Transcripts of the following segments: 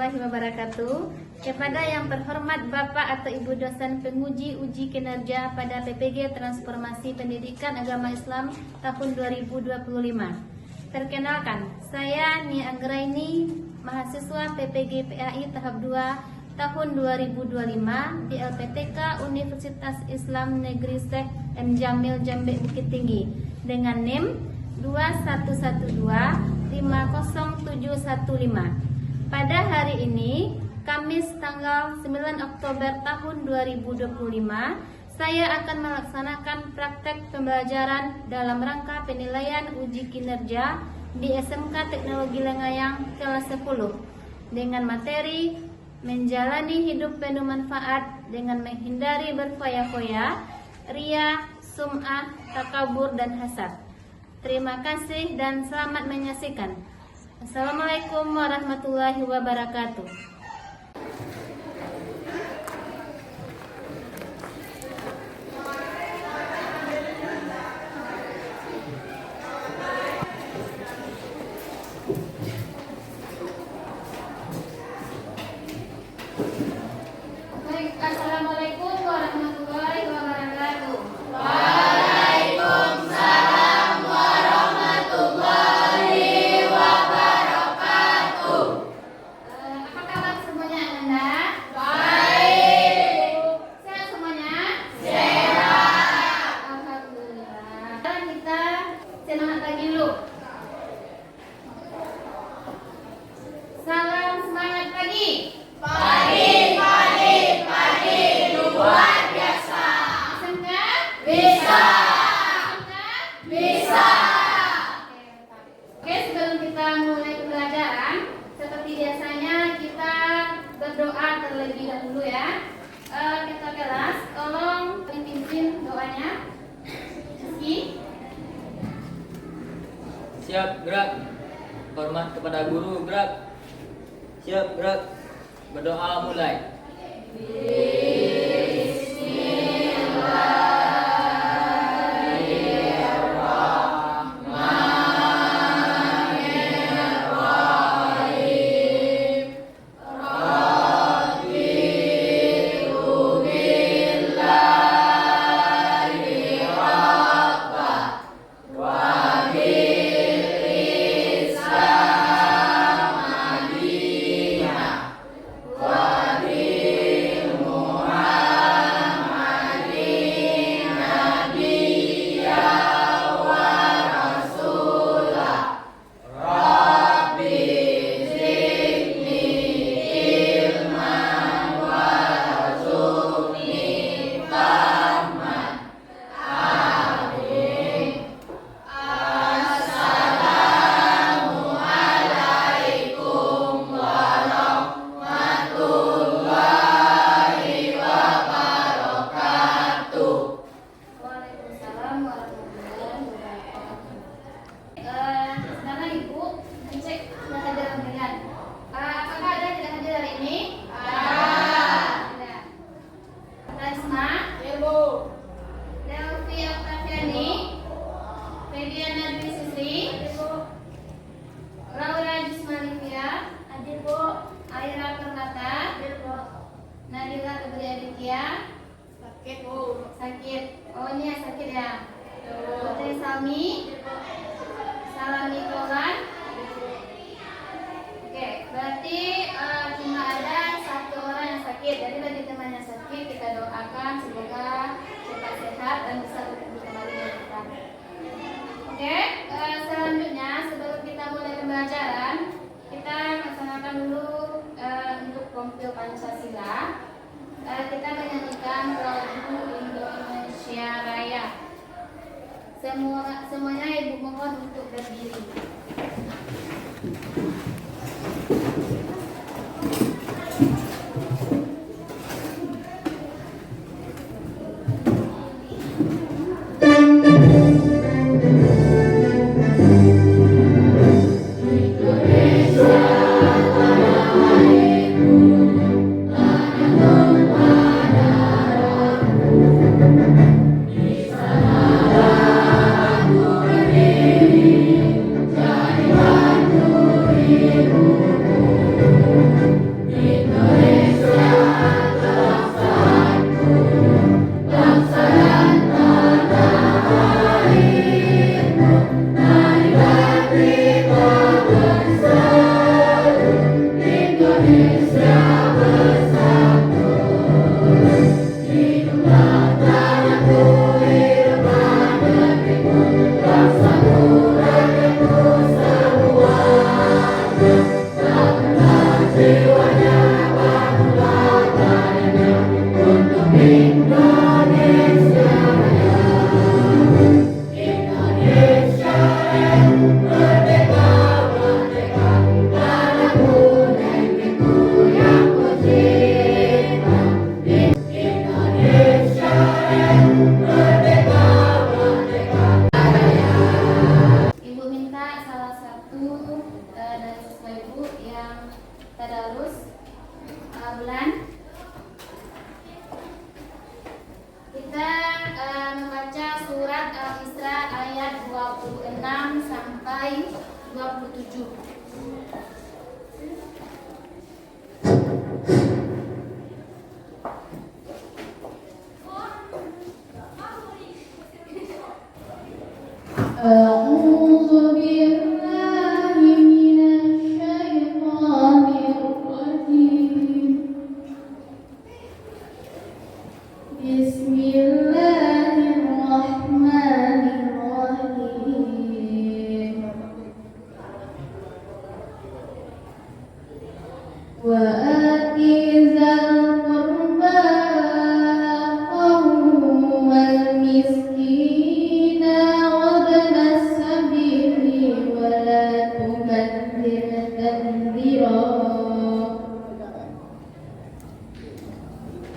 warahmatullahi wabarakatuh. Kepada yang terhormat Bapak atau Ibu dosen penguji uji kinerja pada PPG Transformasi Pendidikan Agama Islam tahun 2025. Perkenalkan, saya Nia Anggraini, mahasiswa PPG PAI tahap 2 tahun 2025 di LPTK Universitas Islam Negeri Syekh M. Jamil Jambe Bukit Tinggi dengan NIM 211250715. Pada hari ini, Kamis tanggal 9 Oktober tahun 2025, saya akan melaksanakan praktek pembelajaran dalam rangka penilaian uji kinerja di SMK Teknologi Lengayang kelas 10 dengan materi menjalani hidup penuh manfaat dengan menghindari berfoya-foya, ria, sum'ah, takabur, dan hasad. Terima kasih dan selamat menyaksikan. Assalamualaikum warahmatullahi wabarakatuh. Baik, assalamualaikum warahmatullahi wabarakatuh. Waalaikumsalam warahmatullahi wabarakatuh. Apa kabar semuanya, Anda? Baik. Sehat semuanya? Sehat. Alhamdulillah. Sekarang kita semangat lagi dulu. Salam semangat pagi. Pagi, luar biasa. Bisa nggak? Bisa. Bisa? Bisa. Oke, sebelum kita mulai pembelajaran, seperti biasanya kita berdoa terlebih dahulu ya. Kita kelas, tolong dipimpin doanya. Rizky. Siap, gerak. Hormat kepada guru, gerak. Siap, gerak. Berdoa mulai. Waalaikumsalam warahmatullahi wabarakatuh. Sekarang Ibu ngecek sudah hadir kalian. Apakah ada yang tidak hadir hari ini? Ada. Tasma, Ibu. Delvi Oktaviani, Febiana Dwi Sisri, Laura Jusmalivia, Hadir, Bu. Aira Permata, Nadila Febri Aditya. Sakit, Bu. Sakit. Oh, ini ya sakit ya. Putri Salmi, Salami Tolan. Oke, berarti cuma ada satu orang yang sakit. Jadi bagi teman yang sakit kita doakan semoga cepat sehat dan bisa bertemu kembali dengan kita. Oke, selanjutnya sebelum kita mulai pembelajaran, kita laksanakan dulu untuk kompil Pancasila. Kita menyanyikan lagu Indonesia Raya. Semuanya Ibu mohon untuk berdiri. Jadi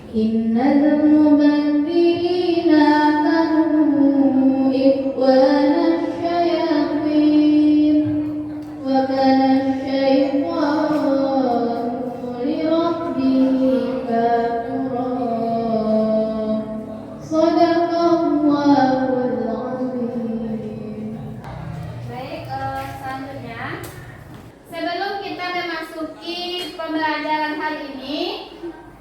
Innal mubadirina kanu ikhwana syayatin wa kana syaitanu li rabbihi kafura. Shadaqallahul azim. Baik, selanjutnya sebelum kita memasuki pembelajaran hari ini,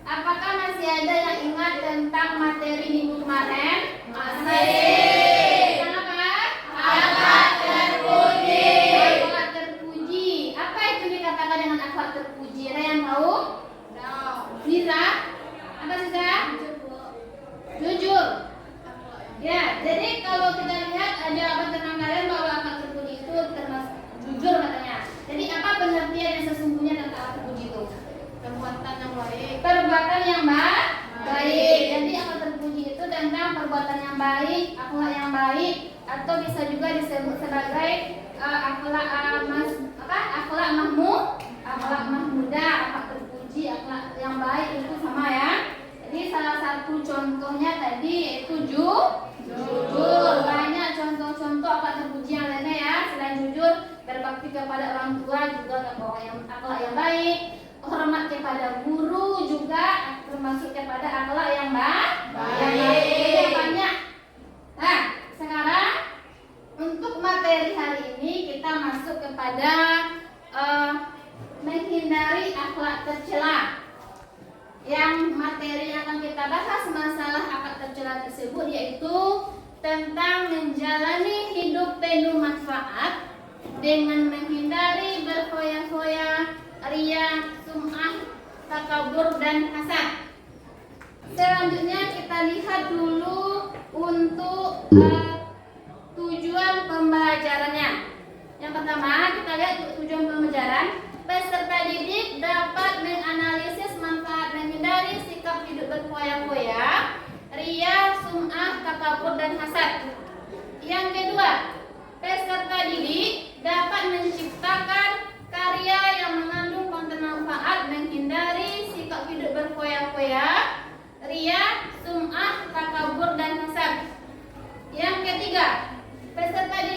apakah masih ada yang ingat tentang materi minggu kemarin? Masih. Tentang apa? Akhlak terpuji. Akhlak terpuji. Apa itu dikatakan dengan akhlak terpuji? Ada yang tahu? Nisa? Apa Nisa? Jujur. Ya, jadi kalau kita lihat ada apa tentang kalian bahwa akhlak terpuji itu termasuk jujur katanya. Jadi apa pengertian yang sesungguhnya tentang akhlak terpuji itu? Perbuatan yang baik. Perbuatan yang baik. Jadi akhlak terpuji itu tentang perbuatan yang baik, akhlak yang baik, atau bisa juga disebut sebagai akhlak mahmudah, akhlak terpuji, akhlak yang baik itu sama ya. Jadi salah satu contohnya tadi yaitu jujur. Banyak contoh-contoh akhlak terpuji yang lainnya ya. Selain jujur, berbakti kepada orang tua juga akhlak yang baik. Hormat kepada guru juga termasuk kepada akhlak yang baik. Banyak. Nah, sekarang untuk materi hari ini kita masuk kepada menghindari akhlak tercela. Yang materi yang akan kita bahas masalah akhlak tercela tersebut yaitu tentang menjalani hidup penuh manfaat dengan menghindari berfoya-foya, ria, sum'ah, takabur, dan hasad. Selanjutnya kita lihat dulu untuk tujuan pembelajarannya. Yang pertama kita lihat tujuan pembelajaran. Peserta didik dapat menganalisis manfaat menghindari sikap hidup berfoya-foya, ria, sum'ah, takabur, dan hasad. Yang kedua, peserta didik dapat menciptakan karya yang mengandung konten manfaat menghindari sikap hidup berfoya-foya, ria, sum'ah, takabur, dan hasad. Yang ketiga, peserta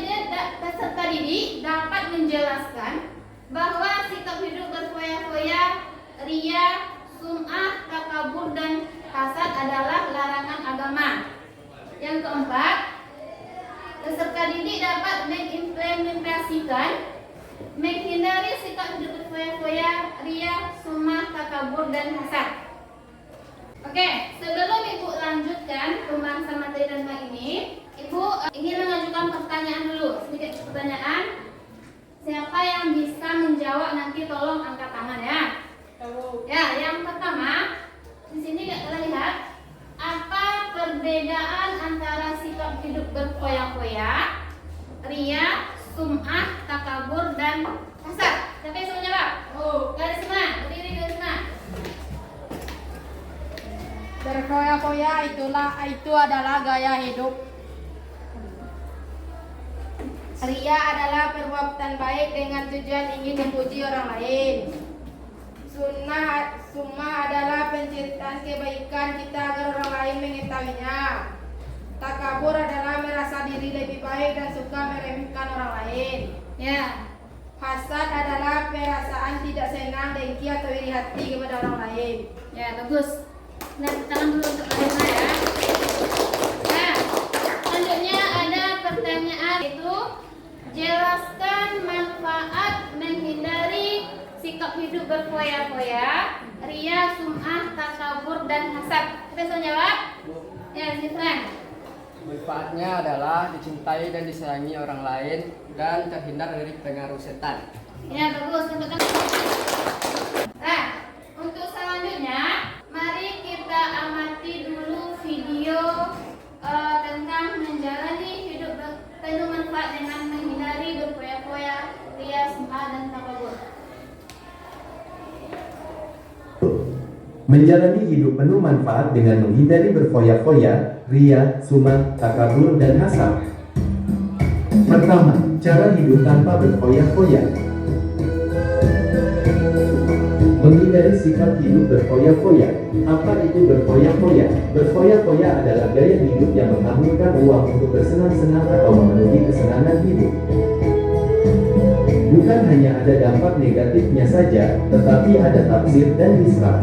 didik dapat menjelaskan bahwa sikap hidup berfoya-foya, ria, sum'ah, takabur, dan hasad adalah larangan agama. Yang keempat, peserta didik dapat mengimplementasikan menghindari sikap hidup berfoya-foya, ria, sum'ah, takabur, dan hasad. Oke, sebelum Ibu lanjutkan pembahasan materi tentang ini, Ibu ingin mengajukan pertanyaan dulu, sedikit pertanyaan. Siapa yang bisa menjawab nanti tolong angkat tangan ya. Ya, yang pertama di sini kita lihat apa perbedaan antara sikap hidup berfoya-foya, ria, sum'ah, takabur, dan hasad. Siapa yang bisa menjawab? Garis tengah, berdiri garis tengah. Berfoya-foya itu adalah gaya hidup. Ria adalah perbuatan baik dengan tujuan ingin memuji orang lain. Sum'ah adalah penceritaan kebaikan kita agar orang lain mengetahuinya. Takabur adalah merasa diri lebih baik dan suka meremehkan orang lain. Ya. Hasad adalah perasaan tidak senang, dengki atau iri hati kepada orang lain. Ya, bagus. Nah, tangan dulu untuk kalian ya. Nah, selanjutnya ada pertanyaan itu jelaskan manfaat menghindari sikap hidup berfoya-foya, ria, sum'ah, takabur, dan hasad. Kita bisa jawab? Ya, Zifran. Manfaatnya adalah dicintai dan disayangi orang lain dan terhindar dari pengaruh setan. Ya, bagus. Nah, untuk selanjutnya, mari kita amati dulu video tentang menjalani hidup penuh manfaat dengan menghindari berfoya-foya, ria, sum'ah, dan takabur. Menjalani hidup penuh manfaat dengan menghindari berfoya-foya, ria, sum'ah, takabur, dan hasad. Pertama, cara hidup tanpa berfoya-foya. Menghindari sifat hidup berfoya-foya. Apa itu berfoya-foya? Berfoya-foya adalah gaya hidup yang menghamburkan uang untuk bersenang-senang atau memenuhi kesenangan hidup. Bukan hanya ada dampak negatifnya saja, tetapi ada tafsir dan israf.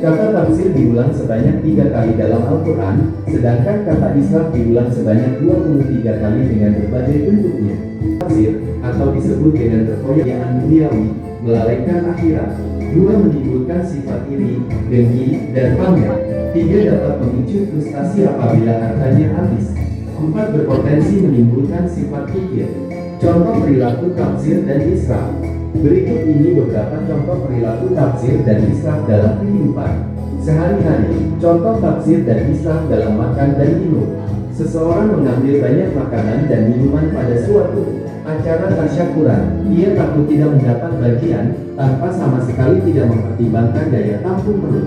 Kata tafsir diulang sebanyak 3 kali dalam Al-Quran, sedangkan kata israf diulang sebanyak 23 kali dengan berbagai bentuknya. Tafsir, atau disebut dengan berfoya-foya duniawi, melalaikan akhirat. 2. Menimbulkan sifat iri, dengki, dan pamer. 3. Dapat memicu frustasi apabila hartanya habis. 4. Berpotensi menimbulkan sifat kikir. Contoh perilaku tafsir dan israf. Berikut ini beberapa contoh perilaku tafsir dan israf dalam kehidupan sehari-hari. Contoh tafsir dan israf dalam makan dan minum. Seseorang mengambil banyak makanan dan minuman pada suatu acara tasyakuran. Ia takut tidak mendapat bagian, tanpa sama sekali tidak mempertimbangkan daya tampung perut.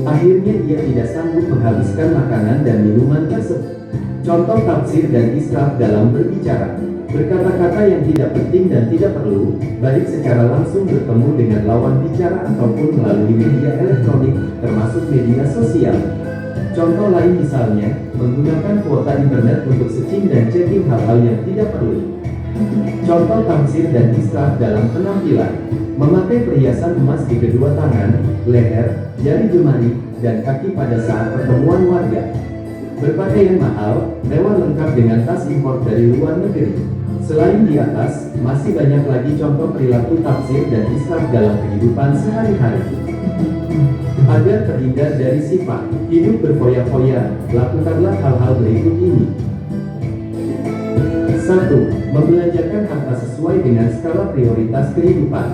Akhirnya ia tidak sanggup menghabiskan makanan dan minuman tersebut. Contoh tafsir dan israf dalam berbicara. Berkata-kata yang tidak penting dan tidak perlu, baik secara langsung bertemu dengan lawan bicara ataupun melalui media elektronik, termasuk media sosial. Contoh lain misalnya, menggunakan kuota internet untuk searching dan checking hal-hal yang tidak perlu. Contoh tafsir dan israf dalam penampilan. Memakai perhiasan emas di kedua tangan, leher, jari jemari, dan kaki pada saat pertemuan warga. Berpakaian mahal, mewah lengkap dengan tas impor dari luar negeri. Selain di atas, masih banyak lagi contoh perilaku tafsir dan israf dalam kehidupan sehari-hari. Agar terhindar dari sifat hidup berfoya-foya, lakukanlah hal-hal berikut ini. 1. Membelanjakan harta sesuai dengan skala prioritas kehidupan.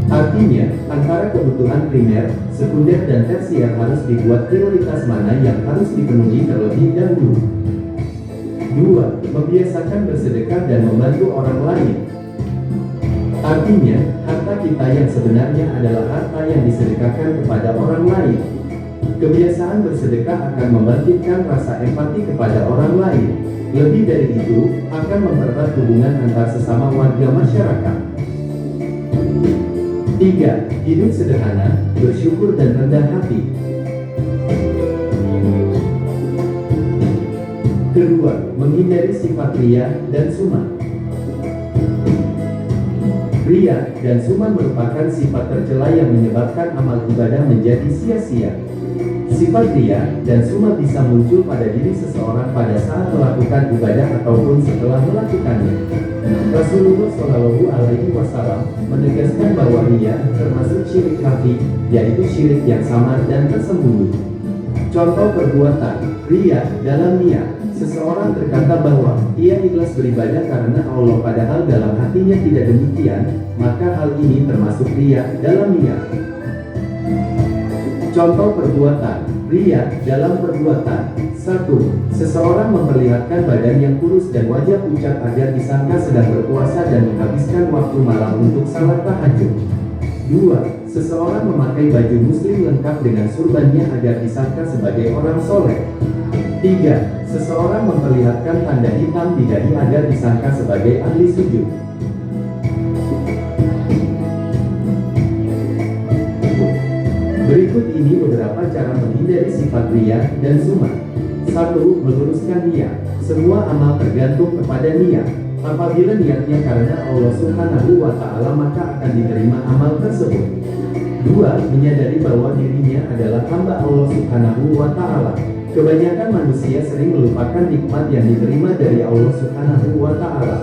Artinya, antara kebutuhan primer, sekunder, dan tersier harus dibuat prioritas mana yang harus dipenuhi terlebih dahulu. 2. Membiasakan bersedekah dan membantu orang lain. Artinya, harta kita yang sebenarnya adalah harta yang disedekahkan kepada orang lain. Kebiasaan bersedekah akan membangkitkan rasa empati kepada orang lain. Lebih dari itu, akan mempererat hubungan antar sesama warga masyarakat. 3. Hidup sederhana, bersyukur dan rendah hati. Kedua, menghindari sifat riya dan sum'ah. Riya dan sum'ah merupakan sifat tercela yang menyebabkan amal ibadah menjadi sia-sia. Sifat riya dan sum'ah bisa muncul pada diri seseorang pada saat melakukan ibadah ataupun setelah melakukannya. Rasulullah Shallallahu Alaihi Wasallam menegaskan bahwa riya termasuk syirik khafi, yaitu syirik yang samar dan tersembunyi. Contoh perbuatan riya dalam niat. Seseorang berkata bahwa ia ikhlas beribadah karena Allah, padahal dalam hatinya tidak demikian, maka hal ini termasuk riya dalam niat. Contoh perbuatan riya dalam perbuatan. 1. Seseorang memperlihatkan badan yang kurus dan wajah pucat agar disangka sedang berpuasa dan menghabiskan waktu malam untuk salat tahajud. 2. Seseorang memakai baju muslim lengkap dengan surbannya agar disangka sebagai orang soleh. 3. Seseorang memperlihatkan tanda hitam di dahi agar disangka sebagai ahli sujud. Berikut ini beberapa cara menghindari sifat riya dan sum'ah. 1. Meluruskan niat. Semua amal tergantung kepada niat. Apabila niatnya karena Allah Subhanahu wa Ta'ala, maka akan diterima amal tersebut. 2. Menyadari bahwa dirinya adalah hamba Allah Subhanahu wa Ta'ala. Kebanyakan manusia sering melupakan nikmat yang diterima dari Allah Subhanahu wa Ta'ala.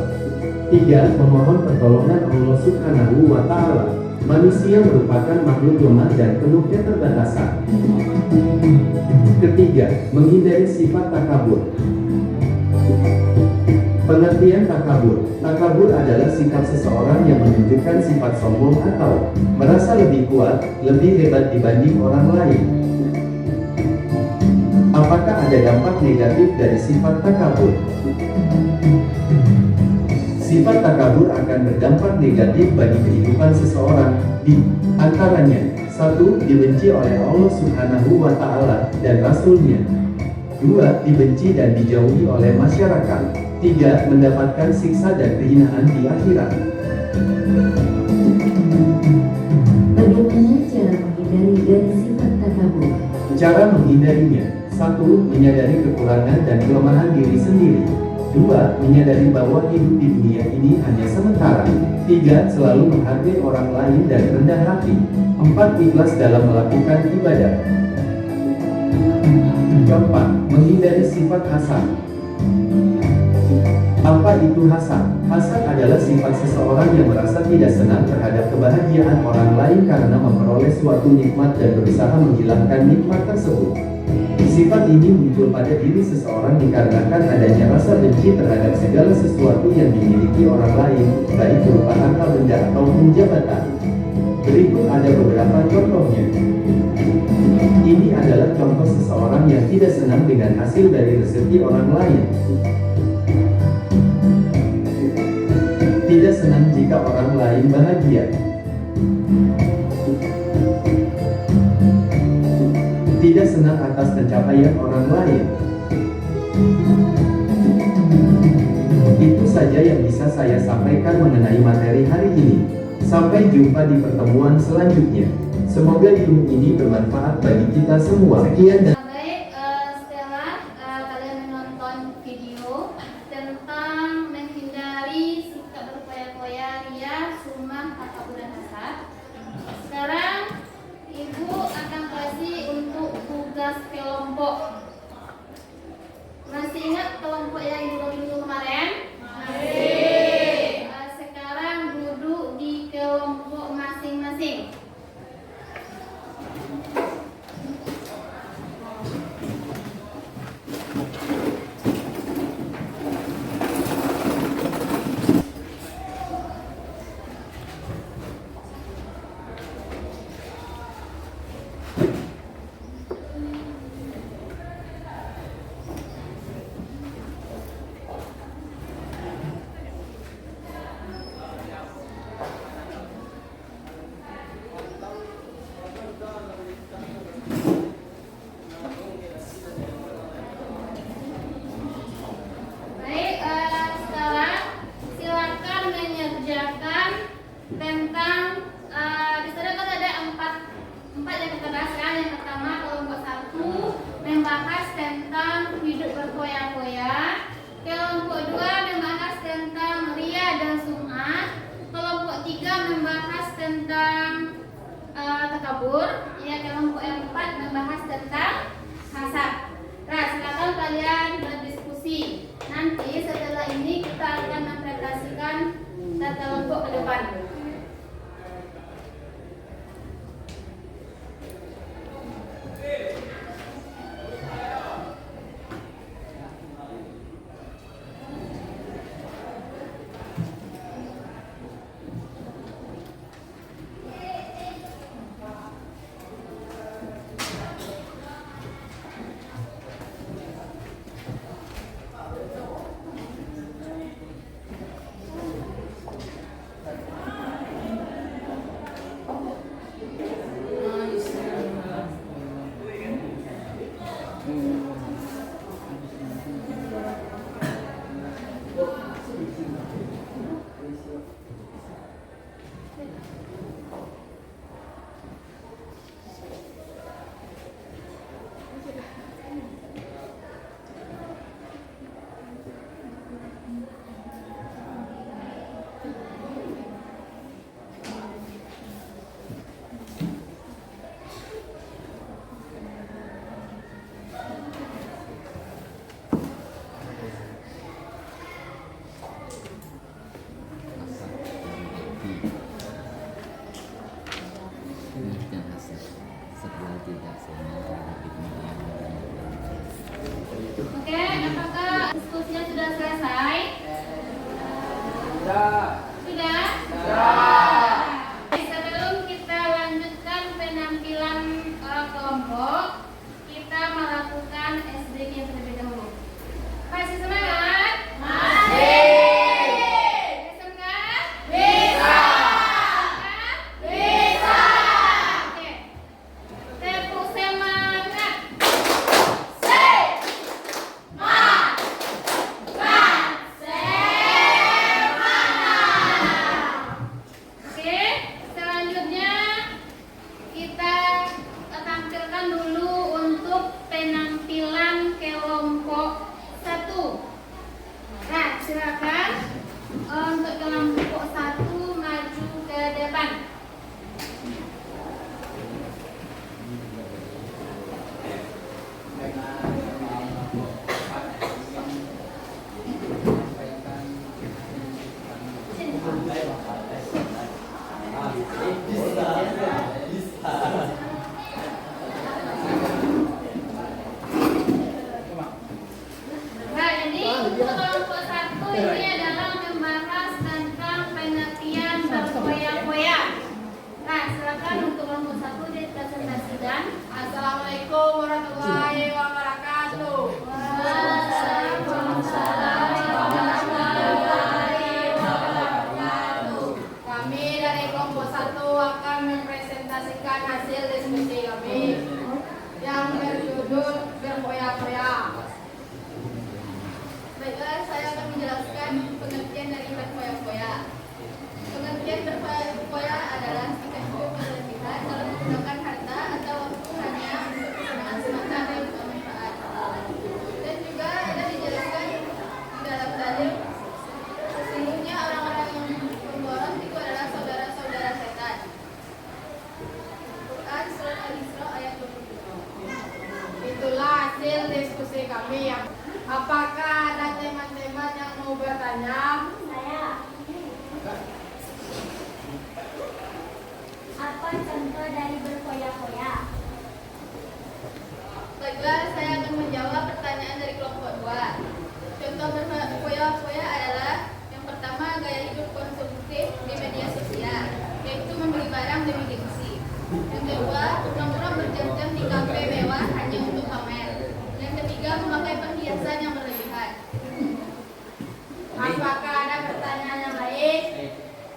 3. Memohon pertolongan Allah Subhanahu wa Ta'ala. Manusia merupakan makhluk lemah dan penuh keterbatasan. Ketiga, menghindari sifat takabur. Pengertian takabur. Takabur adalah sikap seseorang yang menunjukkan sifat sombong atau merasa lebih kuat, lebih hebat dibanding orang lain. Apakah ada dampak negatif dari sifat takabur? Sifat takabur akan berdampak negatif bagi kehidupan seseorang, di antaranya 1. Dibenci oleh Allah Subhanahu wa Ta'ala dan Rasul-Nya. 2. Dibenci dan dijauhi oleh masyarakat. 3. Mendapatkan siksa dan kehinaan di akhirat. Cara menghindarinya: 1. Menyadari kekurangan dan kelemahan diri sendiri. 2. Menyadari bahwa hidup di dunia ini hanya sementara. 3. Selalu menghargai orang lain dan rendah hati. 4. Ikhlas dalam melakukan ibadah. Keempat, menghindari sifat hasad. Apa itu hasad? Hasad adalah sifat seseorang yang merasa tidak senang terhadap kebahagiaan orang lain karena memperoleh suatu nikmat dan berusaha menghilangkan nikmat tersebut. Sifat ini muncul pada diri seseorang dikarenakan adanya rasa benci terhadap segala sesuatu yang dimiliki orang lain, baik berupa harta benda ataupun jabatan. Berikut ada beberapa contohnya. Ini adalah contoh seseorang yang tidak senang dengan hasil dari rezeki orang lain. Tidak senang jika orang lain bahagia. Tidak senang atas pencapaian orang lain. Itu saja yang bisa saya sampaikan mengenai materi hari ini. Sampai jumpa di pertemuan selanjutnya. Semoga ilmu ini bermanfaat bagi kita semua. Sekian dan Baik, setelah kalian menonton video tentang menghindari sikap berkoya-koya, ria, sumah, takabur dan hasad. Sekarang Ibu akan kasih untuk tugas kelompok. Masih ingat kelompok yang Ibu bagi dulu kemarin? Masih. Sekarang duduk di kelompok masing-masing. Baik, sekarang silakan mengerjakan tentang di sana kan ada empat yang kita bahas kan. Yang pertama kelompok 1 membahas tentang hidup berkoya-koya. Kelompok 2 membahas tentang ria dan sum'ah. Kelompok 3 membahas tentang takabur. Ya, kelompok yang 4 membahas tentang hasad. Nah, silakan kalian berdiskusi. Nanti setelah ini kita akan mempresentasikan kelompok ke depan. Oke, apakah diskusinya sudah selesai? Sudah? Sebelum kita lanjutkan penampilan kelompok, kita melakukan SDG terlebih dahulu. Masih semangat? Masih. Bisa nggak? Bisa. Bisa. Oke. Tepuk semangat. Oke, selanjutnya kita tampilkan dulu untuk Al-Isra ayat 27. Itulah hasil diskusi kami. Apakah ada teman-teman yang mau bertanya? Saya. Apa contoh dari berfoya-foya? Baiklah, saya akan menjawab pertanyaan dari kelompok 2. Contoh berfoya-foya adalah yang pertama gaya hidup konsumtif di media sosial, yaitu membeli barang demi gengsi. Yang kedua, nongkrong berjam-jam di kafe mewah hanya untuk pamer. Yang ketiga, memakai perhiasan yang berlebihan. Apakah ada pertanyaan yang lain?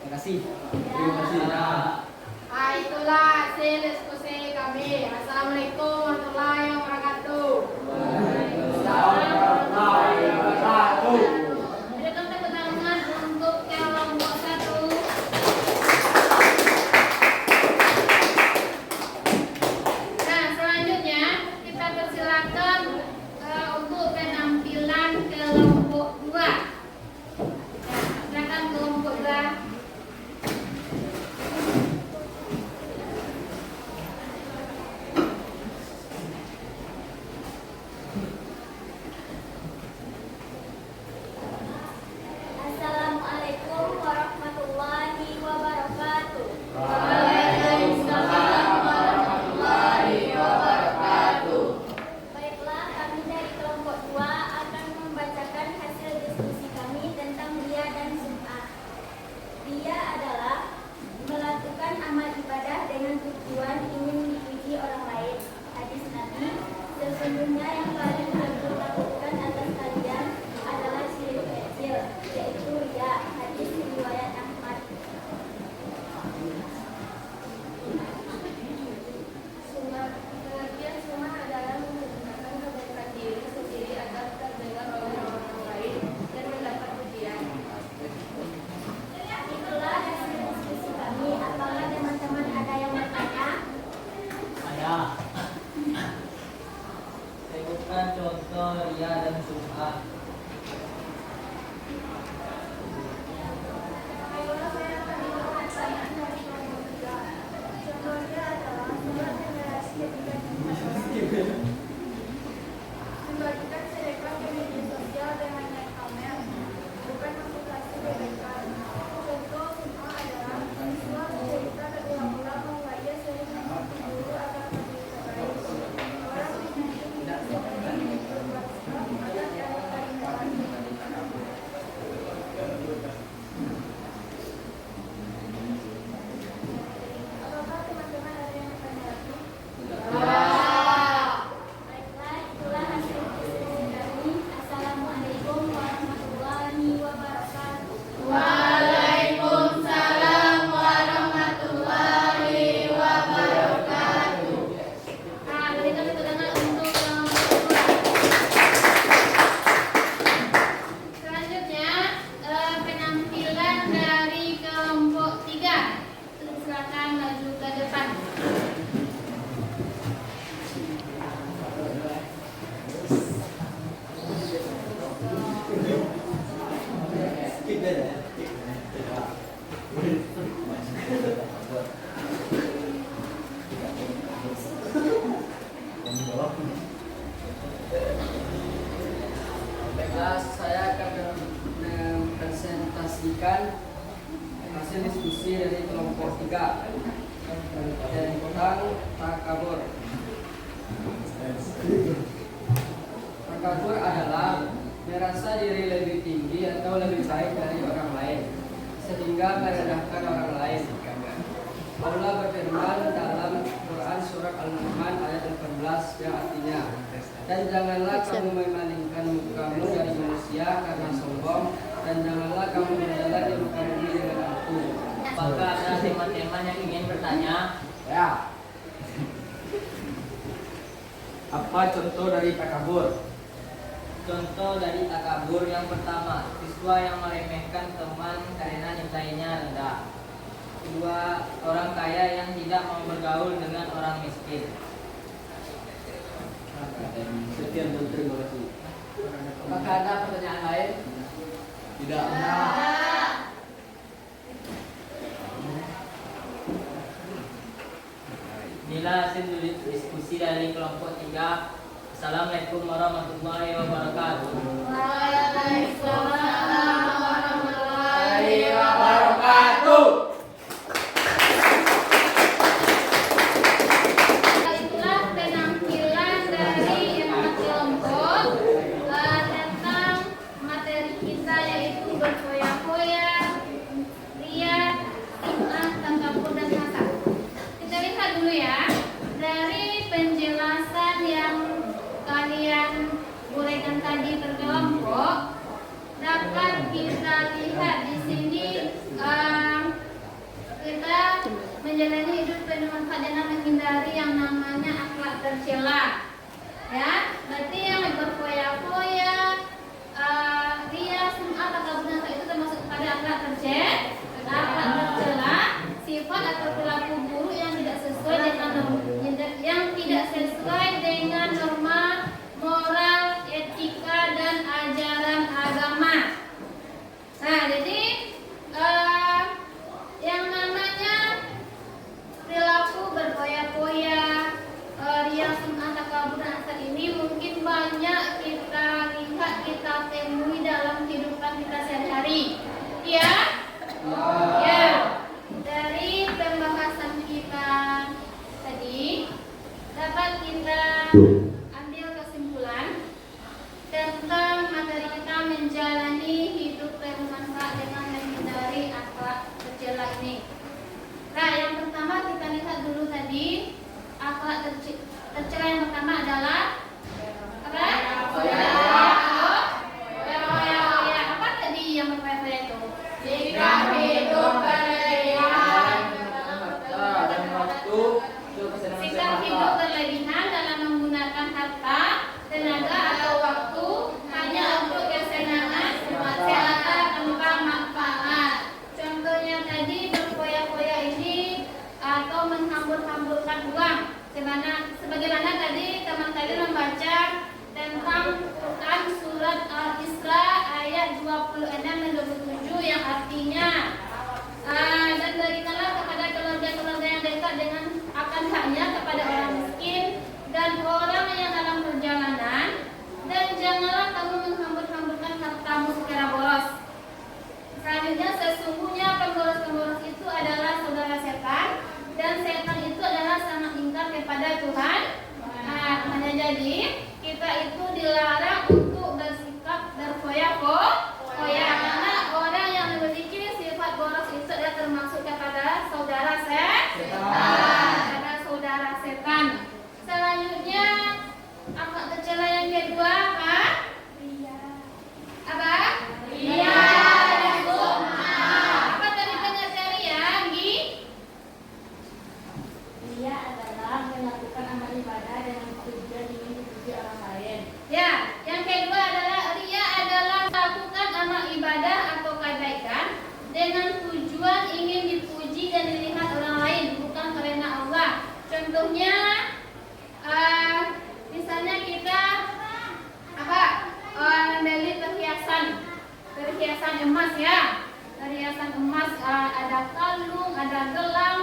Terima kasih. Terima kasih. Itulah hasil diskusi kami. Assalamualaikum warahmatullahi wabarakatuh. Berikan tepuk tangan untuk kelompok 1. Nah, selanjutnya kita persilakan untuk penampilan kelompok 2. Silakan kelompok 2. Assalamualaikum warahmatullahi wabarakatuh. Waalaikumsalam warahmatullahi wabarakatuh. Baiklah, kami dari kelompok 2 akan membacakan hasil diskusi kami tentang riya dan sum'ah. Riya adalah melakukan amal ibadah dengan tujuan ingin dipuji orang lain. Hadis Nabi, sesungguhnya yang paling aku takutkan atas kalian adalah syirik kecil, yaitu riya. Hadis riwayat Ahmad. Sunnah. Pengertian sunnah adalah menggunakan kebaikan diri sendiri agar terdengar oleh orang lain dan mendapat pujian. Itulah hasil diskusi kami. Apakah teman-teman ada yang bertanya? Saya. Sebutkan contoh ria dan sum'ah. Baiklah, saya akan menjawab pertanyaan dari kelompok 3. Contohnya adalah surat generasi ketika membagikan sedekah ke media sosial dengan naik pamer, bukan mengkutasi kebaikan. Contoh sum'ah adalah siswa bercerita berulang-ulang bahwa ia sering memuji guru agar menjadi terbaik. Orang menyakiti tidak seperti berbuat sebab agar ada kalimat. Apakah teman-teman ada yang bertanya lagi? Baiklah, itulah hasil diskusi kami. Assalamualaikum warahmatullahi wabarakatuh. Waalaikumsalam warahmatullahi wabarakatuh. Nah, berikan tepuk tangan untuk kelompok 2. Selanjutnya, penampilan dari kelompok 3. Silakan maju ke depan. Baiklah, saya akan mempresentasikan hasil diskusi dari kelompok 3 tentang takabur. Takabur adalah merasa diri lebih tinggi atau lebih baik dari orang lain, sehingga merendahkan orang lain. Allah berfirman dalam Quran surat Al-Luqman ayat 18 yang artinya, dan janganlah kamu memalingkan mukamu dari manusia karena sombong, dan janganlah kamu berjalan di muka bumi dengan aku. Apakah ada teman-teman yang ingin bertanya? Ya. Apa contoh dari takabur? Contoh dari takabur yang pertama, siswa yang meremehkan teman karena nilainya rendah. Kedua, orang kaya yang tidak mau bergaul dengan orang miskin. Sekian dan terima kasih. Apakah ada pertanyaan lain? Tidak. Inilah hasil diskusi dari kelompok 3. Assalamualaikum warahmatullahi wabarakatuh. Waalaikumsalam warahmatullahi wabarakatuh. Itulah penampilan dari 4 kelompok tentang materi kita, yaitu berfoya-foya, riya, timah, takabur, dan hasad. Kita lihat dulu ya, dari penjelasan yang kalian uraikan tadi berkelompok, dapat kita lihat di sini kita menjalani hidup penuh manfaat dengan menghindari yang namanya akhlak tercela. Ya, berarti yang berfoya-foya, riya, sum'ah, takabur, dan hasad itu termasuk pada akhlak tercela, sifat atau perilaku buruk yang tidak sesuai dengan norma moral, etika, dan ajaran agama. Nah, jadi yang namanya perilaku berfoya-foya, riya, sum'ah, takabur, dan hasad ini mungkin banyak kita lihat, kita temui dalam kehidupan kita sehari-hari. Ya? Ya. Dari pembahasan kita tadi dapat kita ambil kesimpulan tentang materi kita menjalani hidup penuh manfaat dengan menghindari akhlak tercela ini. Nah, yang pertama kita lihat dulu tadi, akhlak tercela yang pertama adalah apa? Foya-foya. Apa tadi yang berfoya-foya itu? Sikap hidup berlebihan. Sikap hidup berlebihan dalam menggunakan harta, tenaga, atau waktu hanya untuk kesenangan semata tanpa manfaat. Contohnya tadi berfoya-foya ini atau menghambur-hamburkan uang. Sebagaimana tadi teman kalian membaca tentang Quran surat Al-Isra ayat 26 dan 27 yang artinya dan berikanlah kepada keluarga-keluarga yang dekat dengan akan haknya kepada orang miskin dan orang yang dalam perjalanan, dan janganlah kamu menghambur-hamburkan hartamu secara boros. Selanjutnya, sesungguhnya pemboros-pemboros itu adalah saudara setan, dan setan itu adalah sangat ingkar kepada Tuhan. Makanya jadi kita itu dilarang untuk bersikap berfoya-foya, karena orang yang memiliki sifat boros itu adalah termasuk kepada saudara setan. Selanjutnya, akhlak tercela yang kedua apa? Riya dan sum'ah. Apa tadi pengertian riya, Gi? Dia adalah melakukan amal ibadah dengan tujuan ingin dipuji orang lain. Ya, yang kedua adalah riya adalah melakukan amal ibadah atau kebaikan dengan tujuan ingin dipuji dan dilihat orang lain, bukan karena Allah. Contohnya, misalnya kita membeli perhiasan emas ya, perhiasan emas, ada kalung, ada gelang.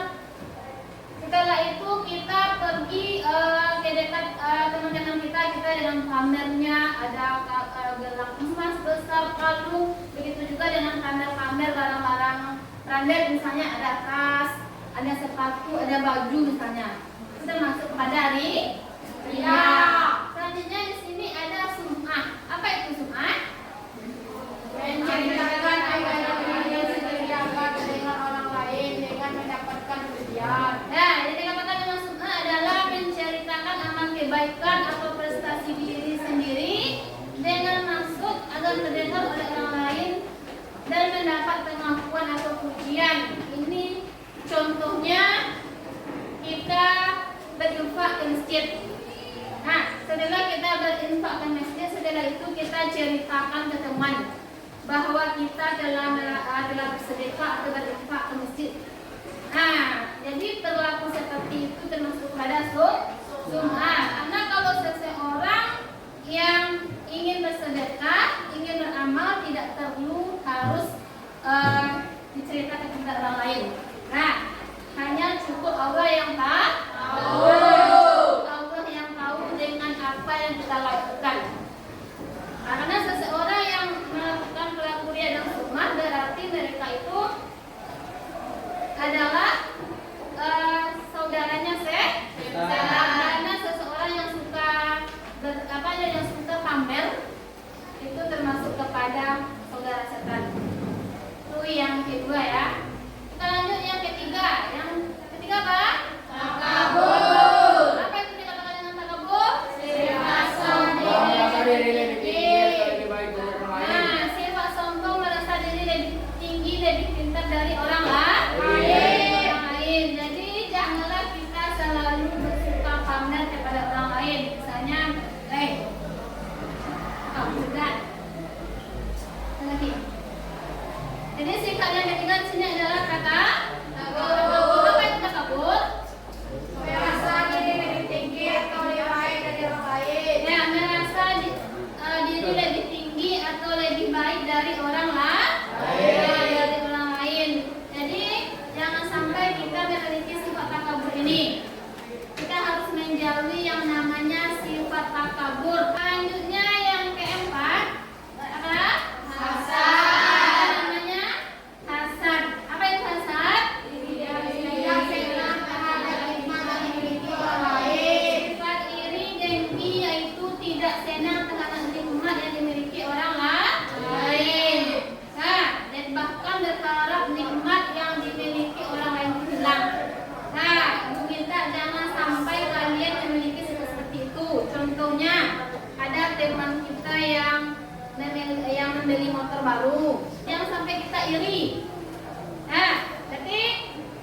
Setelah itu kita pergi ke dekat teman-teman kita dengan pamernya, ada gelang emas besar, kalung, begitu juga dengan pamer-pamer barang-barang branded, misalnya ada tas, ada sepatu, ada baju misalnya. Itu termasuk kepada riya. Selanjutnya di sini ada sum'ah. Apa itu sum'ah? Menceritakan dengan orang lain dengan mendapatkan pujian. Nah, yang dikatakan dengan sum'ah adalah menceritakan amal kebaikan atau prestasi diri sendiri dengan maksud agar terdengar oleh orang lain dan mendapat pengakuan atau pujian. Ini contohnya kita berinfak ke masjid. Nah, setelah kita berinfak ke masjid, setelah itu kita ceritakan ke teman bahwa kita telah bersedekah atau berinfak ke masjid. Nah, jadi perilaku seperti itu termasuk pada sum'ah. Karena kalau seseorang yang ingin bersedekah, ingin beramal, tidak perlu harus diceritakan kepada orang lain. Nah, hanya cukup Allah yang tahu. motor baru. Jangan sampai kita iri. Nah, jadi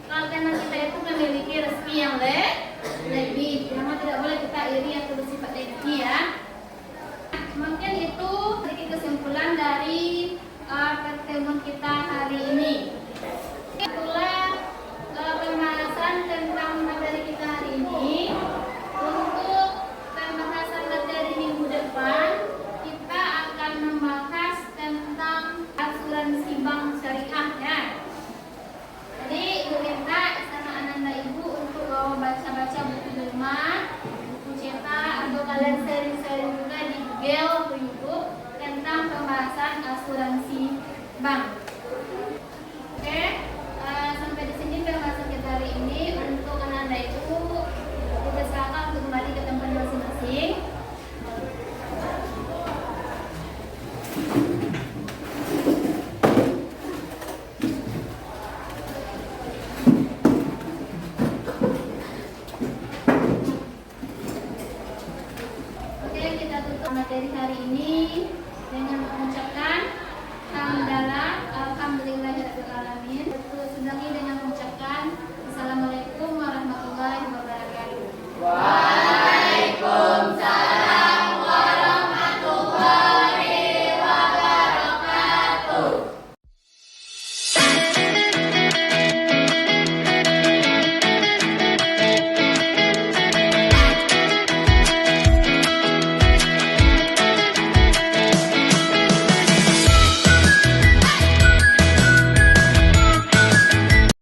karena kita itu memiliki rezeki yang lebih, memang tidak boleh kita iri atau bersifat dengki ya. Mungkin itu sedikit kesimpulan dari pertemuan kita hari ini. Itulah pembahasan tentang materi kita hari ini. Untuk pembahasan materi minggu depan, kita akan membahas tentang asuransi bank syariah ya. Jadi Ibu minta sama anak-anak Ibu untuk baca-baca buku di rumah, buku cetak, atau kalian sharing-sharing juga di Google atau YouTube tentang pembahasan asuransi bank. Oke, sampai di sini pembahasan kita hari ini. Untuk anak-anak Ibu dipersilakan untuk kembali ke tempat masing-masing. Materi hari ini dengan mengucapkan hamdalah alhamdulillahirabbil alamin. Sudahi dengan mengucapkan assalamualaikum warahmatullahi wabarakatuh.